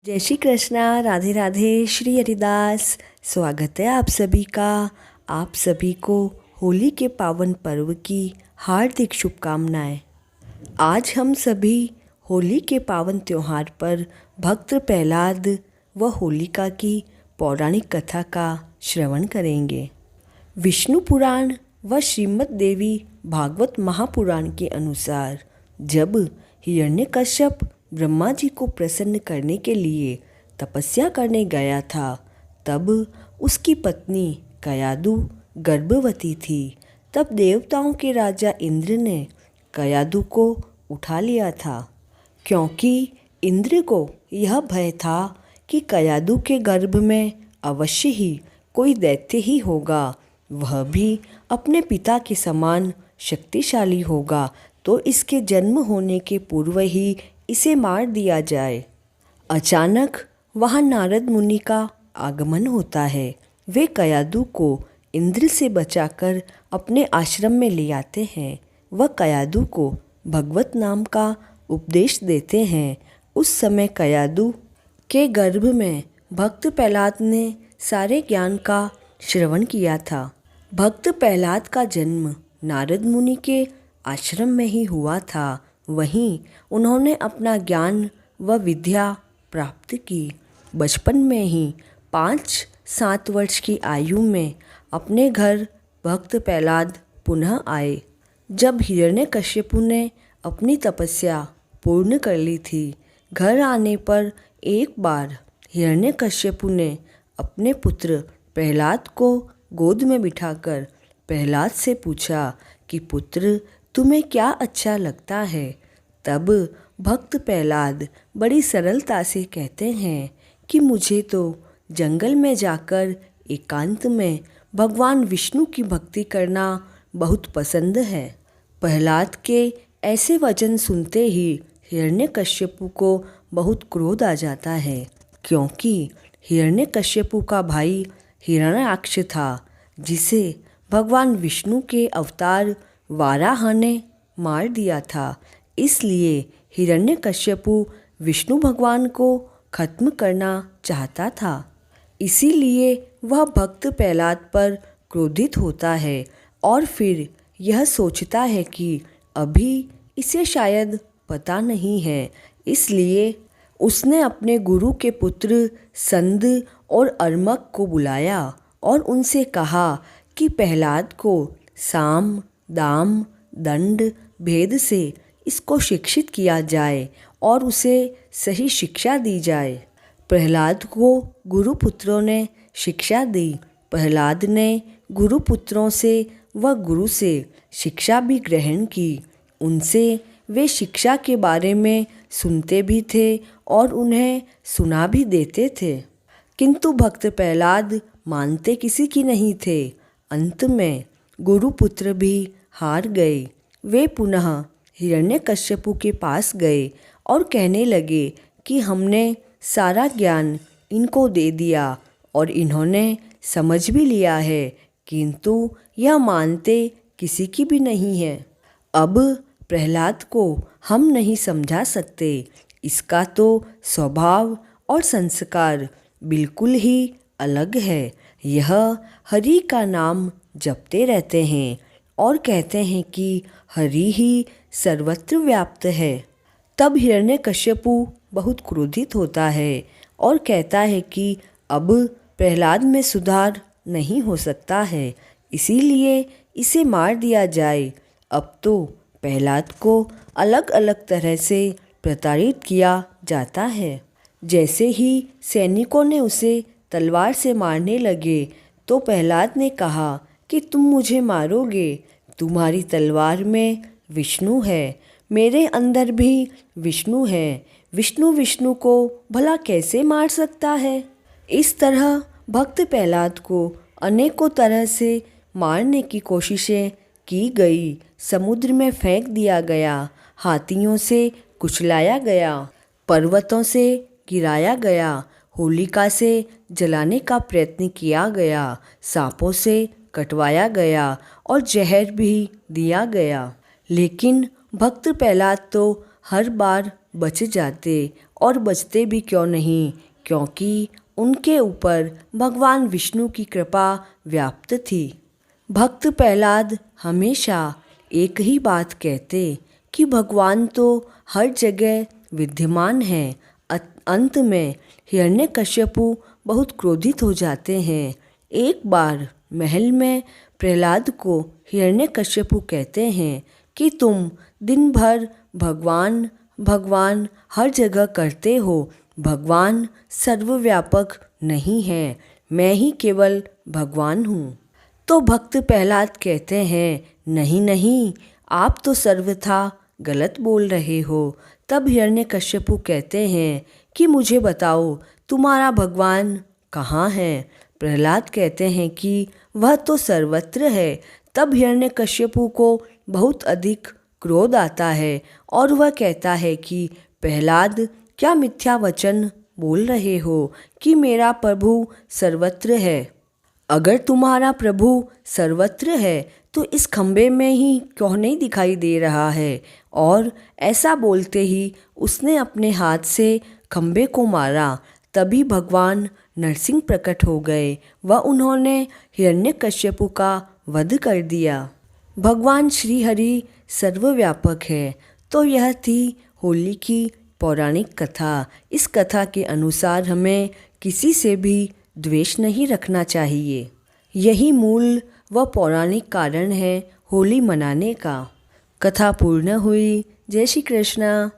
जय श्री कृष्णा, राधे राधे, श्री हरिदास। स्वागत है आप सभी का। आप सभी को होली के पावन पर्व की हार्दिक शुभकामनाएं। आज हम सभी होली के पावन त्यौहार पर भक्त प्रहलाद व होलिका की पौराणिक कथा का श्रवण करेंगे। विष्णु पुराण व श्रीमद् देवी भागवत महापुराण के अनुसार जब हिरण्यकश्यप ब्रह्मा जी को प्रसन्न करने के लिए तपस्या करने गया था, तब उसकी पत्नी कयादु गर्भवती थी। तब देवताओं के राजा इंद्र ने कयादु को उठा लिया था, क्योंकि इंद्र को यह भय था कि कयादु के गर्भ में अवश्य ही कोई दैत्य ही होगा, वह भी अपने पिता के समान शक्तिशाली होगा, तो इसके जन्म होने के पूर्व ही इसे मार दिया जाए। अचानक वहाँ नारद मुनि का आगमन होता है। वे कयादु को इंद्र से बचाकर अपने आश्रम में ले आते हैं। वह कयादु को भगवत नाम का उपदेश देते हैं। उस समय कयादु के गर्भ में भक्त प्रहलाद ने सारे ज्ञान का श्रवण किया था। भक्त प्रहलाद का जन्म नारद मुनि के आश्रम में ही हुआ था। वहीं उन्होंने अपना ज्ञान व विद्या प्राप्त की। बचपन में ही 5-7 वर्ष की आयु में अपने घर भक्त प्रहलाद पुनः आए। जब हिरण्यकश्यपु ने अपनी तपस्या पूर्ण कर ली थी, घर आने पर एक बार हिरण्यकश्यपु ने अपने पुत्र प्रहलाद को गोद में बिठाकर प्रहलाद से पूछा कि पुत्र, तुम्हें क्या अच्छा लगता है। तब भक्त प्रहलाद बड़ी सरलता से कहते हैं कि मुझे तो जंगल में जाकर एकांत में भगवान विष्णु की भक्ति करना बहुत पसंद है। प्रहलाद के ऐसे वचन सुनते ही हिरण्यकश्यपु को बहुत क्रोध आ जाता है, क्योंकि हिरण्यकश्यपु का भाई हिरण्याक्ष था, जिसे भगवान विष्णु के अवतार वाराह ने मार दिया था। इसलिए हिरण्यकश्यपु विष्णु भगवान को खत्म करना चाहता था। इसीलिए वह भक्त प्रहलाद पर क्रोधित होता है और फिर यह सोचता है कि अभी इसे शायद पता नहीं है। इसलिए उसने अपने गुरु के पुत्र संद और अर्मक को बुलाया और उनसे कहा कि प्रहलाद को साम, दाम, दंड, भेद से इसको शिक्षित किया जाए और उसे सही शिक्षा दी जाए। प्रहलाद को गुरुपुत्रों ने शिक्षा दी। प्रहलाद ने गुरुपुत्रों से व गुरु से शिक्षा भी ग्रहण की। उनसे वे शिक्षा के बारे में सुनते भी थे और उन्हें सुना भी देते थे, किंतु भक्त प्रहलाद मानते किसी की नहीं थे। अंत में गुरुपुत्र भी हार गए। वे पुनः हिरण्यकश्यपु के पास गए और कहने लगे कि हमने सारा ज्ञान इनको दे दिया और इन्होंने समझ भी लिया है, किंतु यह मानते किसी की भी नहीं है। अब प्रहलाद को हम नहीं समझा सकते। इसका तो स्वभाव और संस्कार बिल्कुल ही अलग है। यह हरि का नाम जपते रहते हैं और कहते हैं कि हरि ही सर्वत्र व्याप्त है। तब हिरण्यकश्यपु बहुत क्रोधित होता है और कहता है कि अब प्रहलाद में सुधार नहीं हो सकता है, इसीलिए इसे मार दिया जाए। अब तो प्रहलाद को अलग अलग तरह से प्रताड़ित किया जाता है। जैसे ही सैनिकों ने उसे तलवार से मारने लगे तो प्रहलाद ने कहा कि तुम मुझे मारोगे, तुम्हारी तलवार में विष्णु है, मेरे अंदर भी विष्णु है, विष्णु विष्णु को भला कैसे मार सकता है। इस तरह भक्त प्रहलाद को अनेकों तरह से मारने की कोशिशें की गई। समुद्र में फेंक दिया गया, हाथियों से कुचलाया गया, पर्वतों से गिराया गया, होलिका से जलाने का प्रयत्न किया गया, सांपों से कटवाया गया और जहर भी दिया गया। लेकिन भक्त प्रहलाद तो हर बार बच जाते, और बचते भी क्यों नहीं, क्योंकि उनके ऊपर भगवान विष्णु की कृपा व्याप्त थी। भक्त प्रहलाद हमेशा एक ही बात कहते कि भगवान तो हर जगह विद्यमान हैं। अंत में हिरण्यकश्यपु बहुत क्रोधित हो जाते हैं। एक बार महल में प्रहलाद को हिरण्यकश्यपु कहते हैं कि तुम दिन भर भगवान भगवान हर जगह करते हो, भगवान सर्वव्यापक नहीं है, मैं ही केवल भगवान हूँ। तो भक्त प्रहलाद कहते हैं, नहीं नहीं, आप तो सर्वथा गलत बोल रहे हो। तब हिरण्यकश्यपु कहते हैं कि मुझे बताओ तुम्हारा भगवान कहाँ है। प्रहलाद कहते हैं कि वह तो सर्वत्र है। तब हिरण्यकश्यपु को बहुत अधिक क्रोध आता है और वह कहता है कि प्रहलाद, क्या मिथ्या वचन बोल रहे हो कि मेरा प्रभु सर्वत्र है। अगर तुम्हारा प्रभु सर्वत्र है तो इस खंबे में ही क्यों नहीं दिखाई दे रहा है। और ऐसा बोलते ही उसने अपने हाथ से खंबे को मारा। तभी भगवान नरसिंह प्रकट हो गए व उन्होंने हिरण्यकश्यपु का वध कर दिया। भगवान श्री हरि सर्वव्यापक है। तो यह थी होली की पौराणिक कथा। इस कथा के अनुसार हमें किसी से भी द्वेष नहीं रखना चाहिए। यही मूल व पौराणिक कारण है होली मनाने का। कथा पूर्ण हुई। जय श्री कृष्णा।